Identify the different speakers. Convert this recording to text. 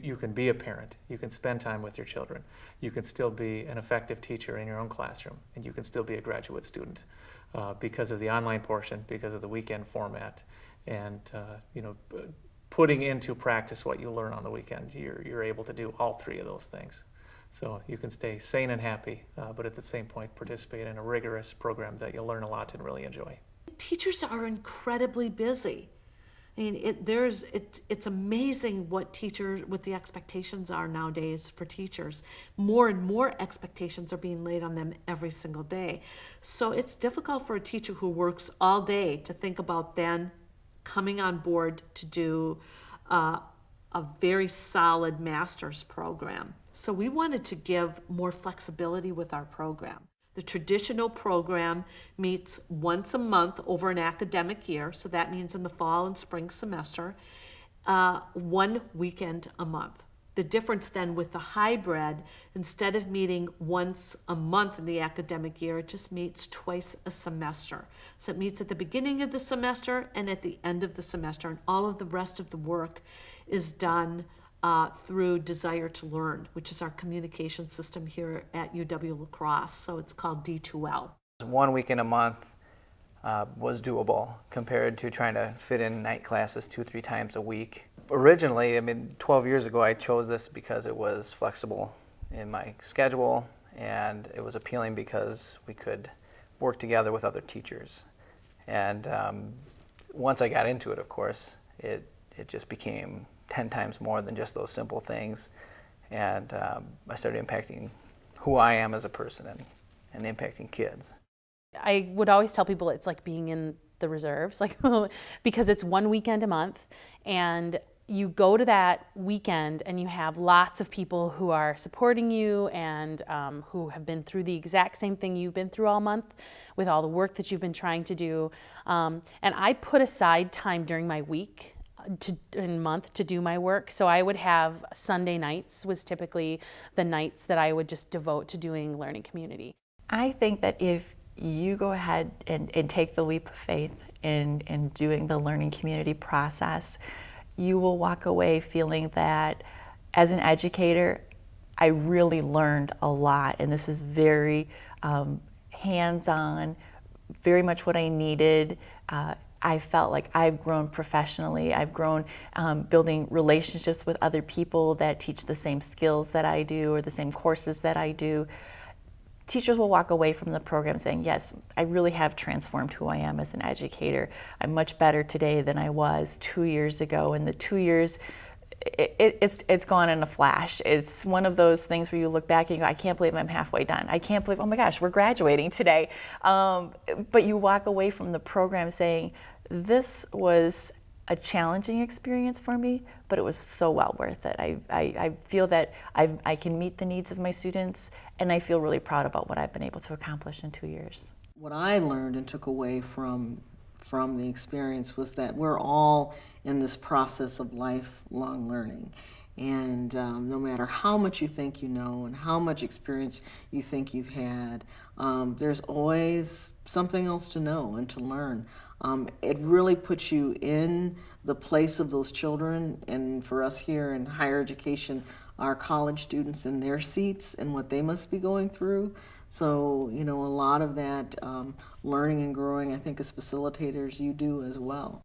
Speaker 1: You can be a parent, you can spend time with your children, you can still be an effective teacher in your own classroom, and you can still be a graduate student because of the online portion, because of the weekend format, and putting into practice what you learn on the weekend. You're able to do all three of those things. So you can stay sane and happy, but at the same point participate in a rigorous program that you'll learn a lot and really enjoy.
Speaker 2: Teachers are incredibly busy. I mean, it's amazing what the expectations are nowadays for teachers. More and more expectations are being laid on them every single day. So it's difficult for a teacher who works all day to think about then coming on board to do a very solid master's program. So we wanted to give more flexibility with our program. The traditional program meets once a month over an academic year, so that means in the fall and spring semester, 1 weekend a month. The difference then with the hybrid, instead of meeting once a month in the academic year, it just meets twice a semester. So it meets at the beginning of the semester and at the end of the semester, and all of the rest of the work is done through Desire to Learn, which is our communication system here at UW-La Crosse. So it's called D2L.
Speaker 3: 1 weekend a month was doable compared to trying to fit in night classes 2-3 times a week. Originally, 12 years ago, I chose this because it was flexible in my schedule, and it was appealing because we could work together with other teachers. And once I got into it, of course, it just became 10 times more than just those simple things. And I started impacting who I am as a person and impacting kids.
Speaker 4: I would always tell people it's like being in the reserves, because it's 1 weekend a month, and you go to that weekend and you have lots of people who are supporting you and who have been through the exact same thing you've been through all month with all the work that you've been trying to do. And I put aside time during my week and month to do my work. So I would have Sunday nights was typically the nights that I would just devote to doing learning community.
Speaker 5: I think that if you go ahead and take the leap of faith in doing the learning community process, you will walk away feeling that as an educator, I really learned a lot, and this is very hands-on, very much what I needed. I felt like I've grown professionally. I've grown building relationships with other people that teach the same skills that I do or the same courses that I do. Teachers will walk away from the program saying, yes, I really have transformed who I am as an educator. I'm much better today than I was 2 years ago. And the 2 years, it's gone in a flash. It's one of those things where you look back and you go, I can't believe I'm halfway done. I can't believe, oh my gosh, we're graduating today. But you walk away from the program saying, this was a challenging experience for me, but it was so well worth it. I feel that I can meet the needs of my students, and I feel really proud about what I've been able to accomplish in 2 years.
Speaker 6: What I learned and took away from the experience was that we're all in this process of lifelong learning. And no matter how much you think you know and how much experience you think you've had, there's always something else to know and to learn. It really puts you in the place of those children, and for us here in higher education, our college students in their seats and what they must be going through. So, a lot of that learning and growing, I think as facilitators, you do as well.